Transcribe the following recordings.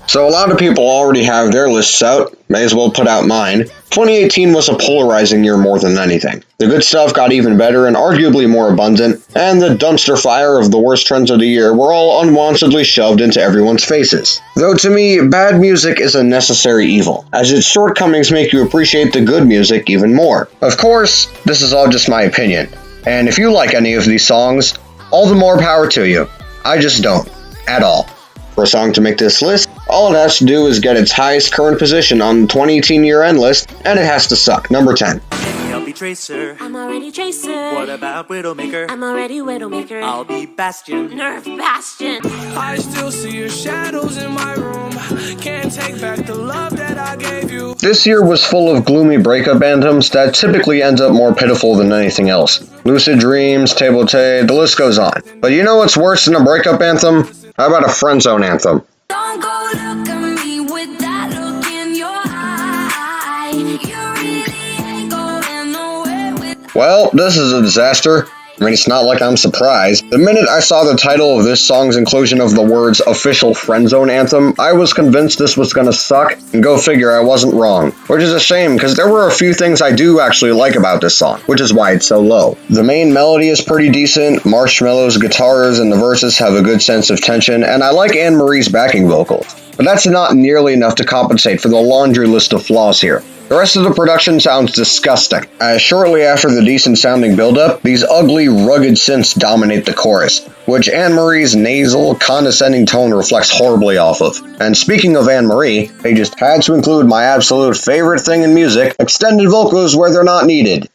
So a lot of people already have their lists out, may as well put out mine. 2018 was a polarizing year more than anything. The good stuff got even better and arguably more abundant, and the dumpster fire of the worst trends of the year were all unwantedly shoved into everyone's faces. Though to me, bad music is a necessary evil, as its shortcomings make you appreciate the good music even more. Of course, this is all just my opinion, and if you like any of these songs, all the more power to you. I just don't. At all. For a song to make this list, all it has to do is get its highest current position on the 2018 year-end list, and it has to suck. Number 10. I'll be Tracer. I'm already Tracer. What about Widowmaker? I'm already Widowmaker. I'll be Bastion. Nerf Bastion. I still see your shadows in my room. Can't take back the love that I gave you. This year was full of gloomy breakup anthems that typically end up more pitiful than anything else. Lucid Dreams, Table Tay, the list goes on. But you know what's worse than a breakup anthem? How about a friend zone anthem? Don't go look at me with that look in your eye. You really ain't going nowhere with. Well, this is a disaster. I mean, it's not like I'm surprised. The minute I saw the title of this song's inclusion of the words official friend zone anthem, I was convinced this was gonna suck, and go figure I wasn't wrong. Which is a shame, because there were a few things I do actually like about this song, which is why it's so low. The main melody is pretty decent, Marshmallow's guitars and the verses have a good sense of tension, and I like Anne Marie's backing vocals. But that's not nearly enough to compensate for the laundry list of flaws here. The rest of the production sounds disgusting, as shortly after the decent-sounding build-up, these ugly, rugged synths dominate the chorus, which Anne-Marie's nasal, condescending tone reflects horribly off of. And speaking of Anne-Marie, they just had to include my absolute favorite thing in music, extended vocals where they're not needed.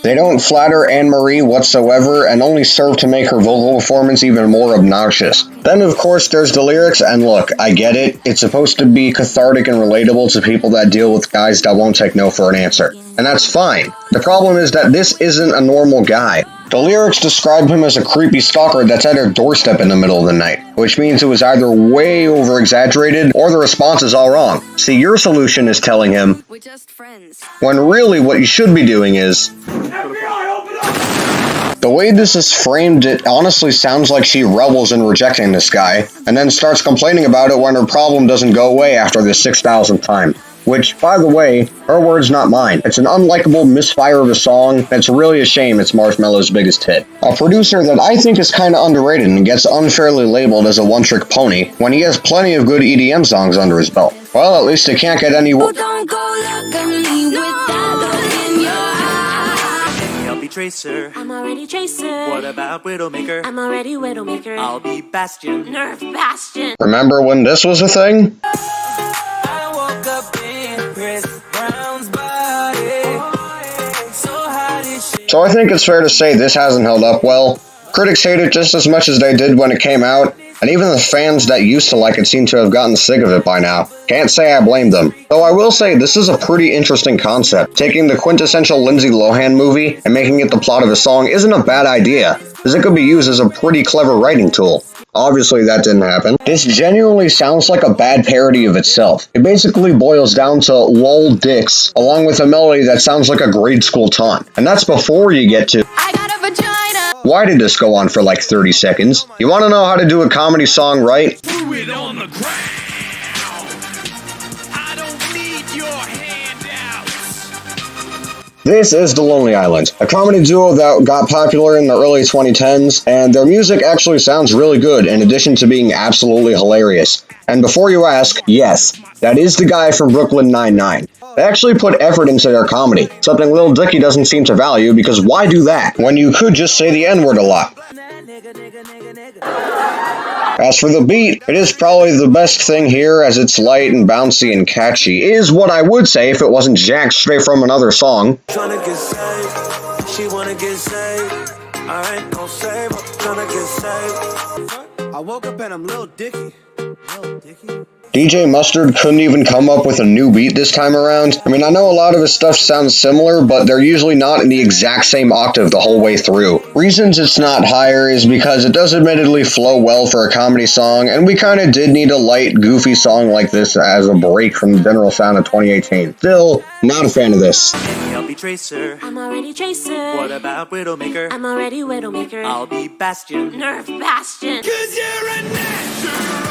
They don't flatter Anne-Marie whatsoever and only serve to make her vocal performance even more obnoxious. Then of course there's the lyrics, and look, I get it, it's supposed to be cathartic and relatable to people that deal with guys that won't take no for an answer. And that's fine. The problem is that this isn't a normal guy. The lyrics describe him as a creepy stalker that's at her doorstep in the middle of the night, which means it was either way over-exaggerated or the response is all wrong. See, your solution is telling him, We're just friends. when really what you should be doing is... The way this is framed, it honestly sounds like she revels in rejecting this guy, and then starts complaining about it when her problem doesn't go away after the 6,000th time. Which, by the way, her words not mine. It's an unlikable misfire of a song, and it's really a shame it's Marshmallow's biggest hit. A producer that I think is kinda underrated and gets unfairly labeled as a one-trick pony, when he has plenty of good EDM songs under his belt. Well, at least it can't get any Oh, don't go look at me with that look in your eye. I'll be Tracer. I'm already Tracer. What about Widowmaker? I'm already Widowmaker. I'll be Bastion. Nerf Bastion. Remember when this was a thing? I woke up in Chris Brown's body. So how did she? So I think it's fair to say this hasn't held up well. Critics hate it just as much as they did when it came out, and even the fans that used to like it seem to have gotten sick of it by now. Can't say I blame them. Though I will say this is a pretty interesting concept. Taking the quintessential Lindsay Lohan movie and making it the plot of a song isn't a bad idea, as it could be used as a pretty clever writing tool. Obviously that didn't happen. This genuinely sounds like a bad parody of itself. It basically boils down to lol dicks, along with a melody that sounds like a grade school taunt. And that's before you get to I got a vagina. why did this go on for like 30 seconds? You want to know how to do a comedy song right? Threw it on the ground. I don't need your handouts. This is The Lonely Island, a comedy duo that got popular in the early 2010s, and their music actually sounds really good in addition to being absolutely hilarious. And before you ask, yes, that is the guy from Brooklyn Nine-Nine. They actually put effort into their comedy, something Lil Dicky doesn't seem to value, because why do that when you could just say the N-word a lot? As for the beat, it is probably the best thing here, as it's light and bouncy and catchy, is what I would say if it wasn't jacked straight from another song. Tryna get saved. She wanna get saved. I ain't gon' save her. Tryna get saved. I woke up and I'm Lil Dicky. Lil Dicky? DJ Mustard couldn't even come up with a new beat this time around. I mean, I know a lot of his stuff sounds similar, but they're usually not in the exact same octave the whole way through. Reasons it's not higher is because it does admittedly flow well for a comedy song, and we kinda did need a light, goofy song like this as a break from the general sound of 2018. Still, not a fan of this. I'll be Tracer. I'm already Tracer. What about Widowmaker? I'm already Widowmaker. I'll be Bastion. Nerf Bastion. 'Cause you're a natural.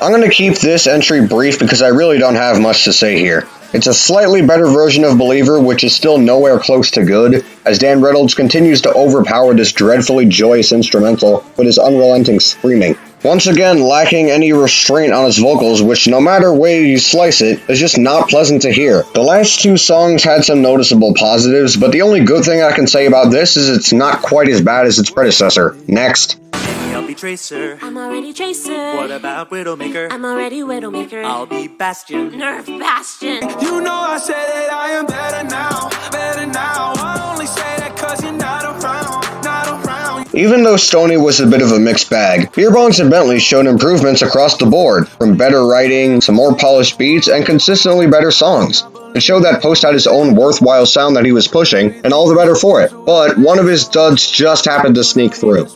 I'm going to keep this entry brief because I really don't have much to say here. It's a slightly better version of Believer, which is still nowhere close to good, as Dan Reynolds continues to overpower this dreadfully joyous instrumental with his unrelenting screaming. Once again, lacking any restraint on his vocals, which no matter way you slice it, is just not pleasant to hear. The last two songs had some noticeable positives, but the only good thing I can say about this is it's not quite as bad as its predecessor. Next. I'll be Tracer. I'm already Tracer. What about Widowmaker? I'm already Widowmaker. I'll be Bastion. Nerf Bastion. You know I said that I am better now, better now. I only say that cause you're not around, not around. Even though Stoney was a bit of a mixed bag, Beerbones and Bentley showed improvements across the board, from better writing, some more polished beats, and consistently better songs. It showed that Post had his own worthwhile sound that he was pushing, and all the better for it. But one of his duds just happened to sneak through.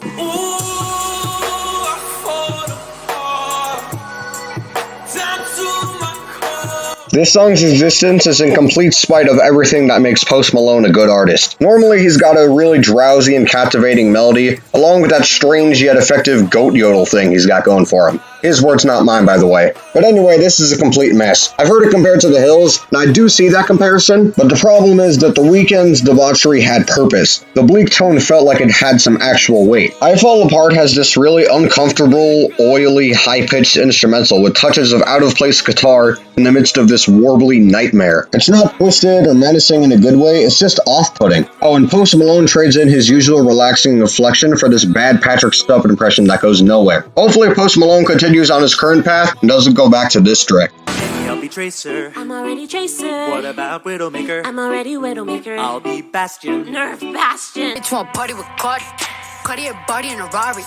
This song's existence is in complete spite of everything that makes Post Malone a good artist. Normally he's got a really drowsy and captivating melody, along with that strange yet effective goat yodel thing he's got going for him. His words, not mine, by the way. But anyway, this is a complete mess. I've heard it compared to The Hills, and I do see that comparison, but the problem is that The Weeknd's debauchery had purpose. The bleak tone felt like it had some actual weight. I Fall Apart has this really uncomfortable, oily, high-pitched instrumental with touches of out-of-place guitar in the midst of this warbly nightmare. It's not twisted or menacing in a good way, it's just off-putting. Oh, and Post Malone trades in his usual relaxing inflection for this bad Patrick Stump impression that goes nowhere. Hopefully Post Malone continues on his current path and doesn't go back to this trick. I'll be Tracer. I'm already Tracer. What about Widowmaker? I'm already Widowmaker. I'll be Bastion. Nerf Bastion. Bitch want party with Cardi. Cartier body in a Rari.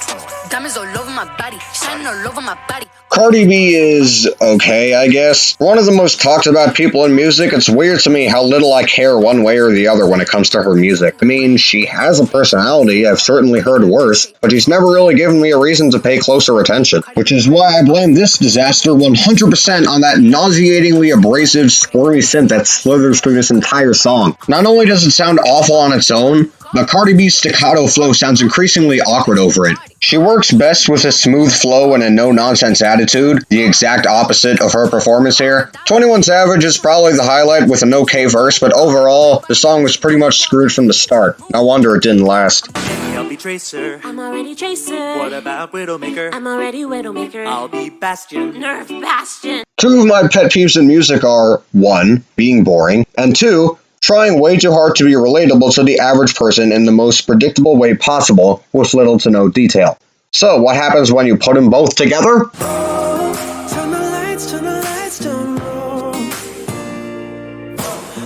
Diamonds all over my body. Shining all over my body. Cardi B is okay, I guess. One of the most talked about people in music, it's weird to me how little I care one way or the other when it comes to her music. I mean, she has a personality, I've certainly heard worse, but she's never really given me a reason to pay closer attention. Which is why I blame this disaster 100% on that nauseatingly abrasive, squirmy synth that slithers through this entire song. Not only does it sound awful on its own, but Cardi B's staccato flow sounds increasingly awkward over it. She works best with a smooth flow and a no-nonsense attitude, the exact opposite of her performance here. 21 Savage is probably the highlight with an okay verse, but overall, the song was pretty much screwed from the start. No wonder it didn't last. I'll be Tracer. I'm already Tracer. What about Widowmaker? I'm already Widowmaker. I'll be Bastion. Nerf Bastion. Two of my pet peeves in music are, 1, being boring, and 2, trying way too hard to be relatable to the average person in the most predictable way possible with little to no detail. So, what happens when you put them both together? Turn the lights, turn low.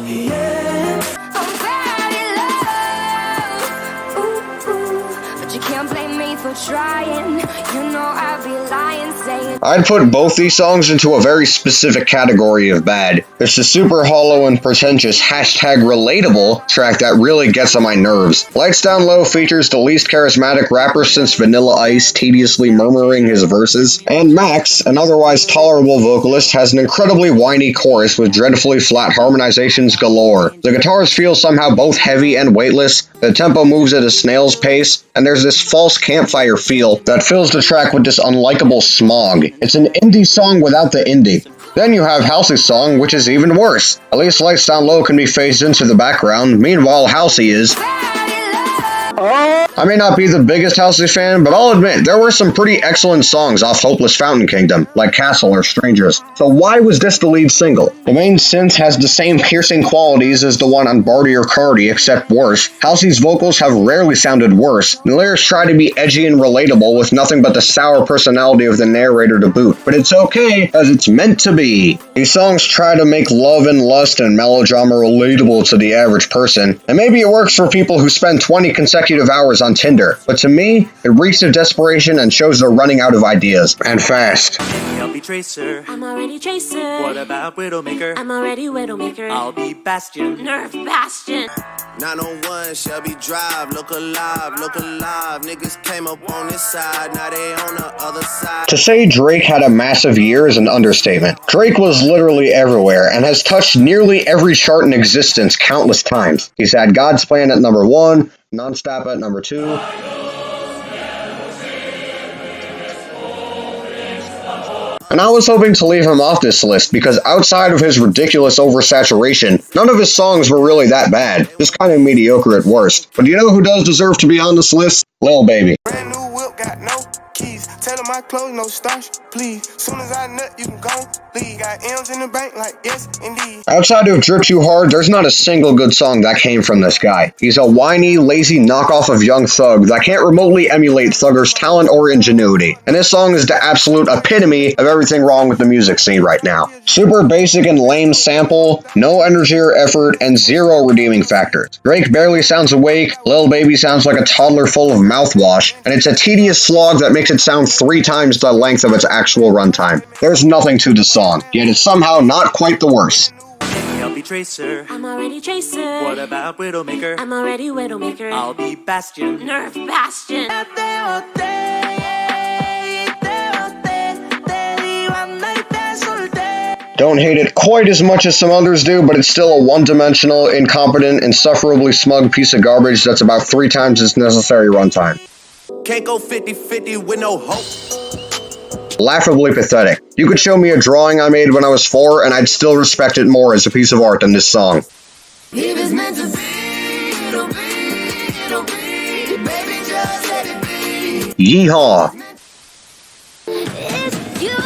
Yeah. I'm very low. Ooh, ooh. But you can't blame me for trying. You know I'd be lying saying I'd put both these songs into a very specific category of bad. It's the super hollow and pretentious #relatable track that really gets on my nerves. Lights Down Low features the least charismatic rapper since Vanilla Ice tediously murmuring his verses, and Max, an otherwise tolerable vocalist, has an incredibly whiny chorus with dreadfully flat harmonizations galore. The guitars feel somehow both heavy and weightless, the tempo moves at a snail's pace, and there's this false campfire feel that fills the track with this unlikable smog. It's an indie song without the indie. Then you have Halsey's song, which is even worse. At least Lights Down Low can be phased into the background, meanwhile Halsey is... I may not be the biggest Halsey fan, but I'll admit, there were some pretty excellent songs off Hopeless Fountain Kingdom, like Castle or Strangers. So why was this the lead single? The main synth has the same piercing qualities as the one on Barty or Cardi, except worse. Halsey's vocals have rarely sounded worse. The lyrics try to be edgy and relatable with nothing but the sour personality of the narrator to boot. But it's okay, as it's meant to be. These songs try to make love and lust and melodrama relatable to the average person, and maybe it works for people who spend 20 consecutive hours on Tinder, but to me, it reeks of desperation and shows they're running out of ideas, and fast. I'll be Tracer. I'm already Tracer. What about Widowmaker? I'm already Widowmaker. I'll be Bastion. Nerf Bastion. 901 Shelby Drive, look alive, niggas came up on this side, now they on the other side. To say Drake had a massive year is an understatement. Drake was literally everywhere and has touched nearly every chart in existence countless times. He's had God's Plan at number 1, Nonstop at number 2, And I was hoping to leave him off this list because outside of his ridiculous oversaturation, none of his songs were really that bad, just kind of mediocre at worst. But you know who does deserve to be on this list? Lil Baby. Brand new whip, got no keys. Tell them my clothes, no starch, please. Soon as I nut, you can go leave. Got M's in the bank, like yes, indeed. Outside of Drip Too Hard, there's not a single good song that came from this guy. He's a whiny, lazy knockoff of Young Thug that can't remotely emulate Thugger's talent or ingenuity. And this song is the absolute epitome of everything wrong with the music scene right now. Super basic and lame sample, no energy or effort, and zero redeeming factors. Drake barely sounds awake, Lil Baby sounds like a toddler full of mouthwash, and it's a tedious slog that makes it sound 3 times the length of its actual runtime. There's nothing to the song, yet it's somehow not quite the worst. I'll be Tracer. I'm already Tracer. What about Widowmaker? I'm already Widowmaker. I'll be Bastion. Nerf Bastion. Don't hate it quite as much as some others do, but it's still a one-dimensional, incompetent, insufferably smug piece of garbage that's about 3 times its necessary runtime. Can't go 50-50 with no hope. Laughably pathetic. You could show me a drawing I made when I was 4, and I'd still respect it more as a piece of art than this song. If it's meant to be, it'll be, it'll be. Baby, just let it be. Yeehaw! It's you,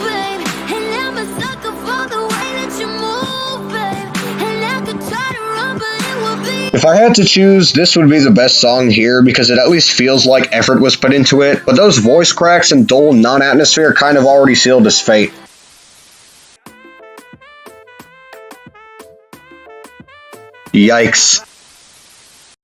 babe. And I'm a sucker for the way that you move, babe. And I could try to run, but it will be. If I had to choose, this would be the best song here because it at least feels like effort was put into it, but those voice cracks and dull non-atmosphere kind of already sealed his fate. Yikes.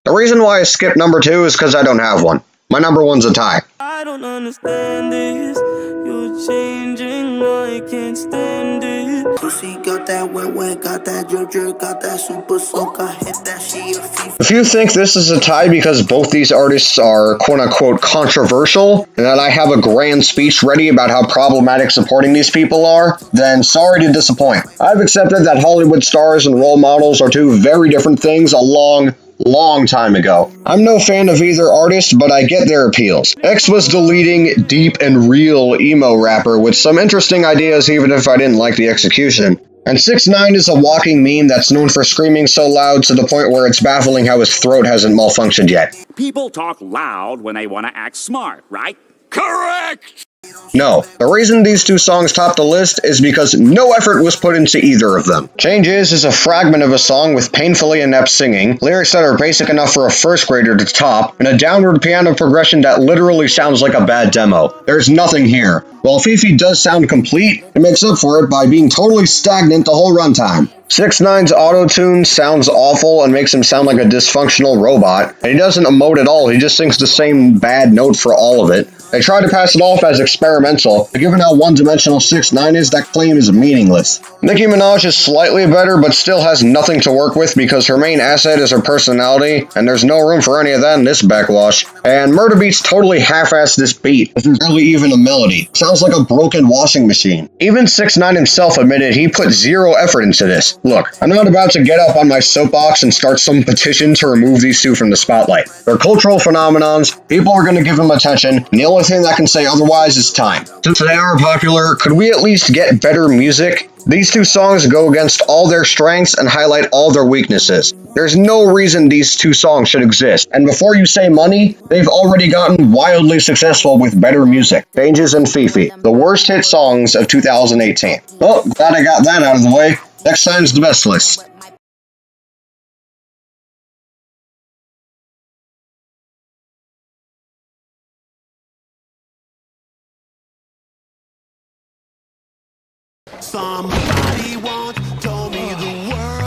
The reason why I skipped number 2 is because I don't have one. My number 1's a tie. I don't understand this. You're changing, I can't stand it. Pussy got that wet, got that drip, got that super soak. I hit that shit, your feet. If you think this is a tie because both these artists are quote-unquote controversial, and that I have a grand speech ready about how problematic supporting these people are, then sorry to disappoint. I've accepted that Hollywood stars and role models are 2 very different things a long time ago. I'm no fan of either artist, but I get their appeals. X was the leading, deep and real emo rapper with some interesting ideas even if I didn't like the execution. And 6ix9ine is a walking meme that's known for screaming so loud to the point where it's baffling how his throat hasn't malfunctioned yet. People talk loud when they want to act smart, right? Correct! No, the reason these 2 songs top the list is because no effort was put into either of them. Changes is a fragment of a song with painfully inept singing, lyrics that are basic enough for a first grader to top, and a downward piano progression that literally sounds like a bad demo. There's nothing here. While Fifi does sound complete, it makes up for it by being totally stagnant the whole runtime. 6ix9ine's auto-tune sounds awful and makes him sound like a dysfunctional robot, and he doesn't emote at all, he just sings the same bad note for all of it. They try to pass it off as experimental, but given how one-dimensional 6ix9ine is, that claim is meaningless. Nicki Minaj is slightly better, but still has nothing to work with because her main asset is her personality, and there's no room for any of that in this backwash. And Murder Beats totally half-assed this beat. This is barely even a melody. Sounds like a broken washing machine. Even 6ix9ine himself admitted he put zero effort into this. Look, I'm not about to get up on my soapbox and start some petition to remove these 2 from the spotlight. They're cultural phenomenons, people are gonna give them attention, and the only thing that can say otherwise is time. Since they are popular, could we at least get better music? These 2 songs go against all their strengths and highlight all their weaknesses. There's no reason these 2 songs should exist, and before you say money, they've already gotten wildly successful with better music. Changes and Fifi, the worst hit songs of 2018. Well, glad I got that out of the way. Next time's the best list. Somebody wants to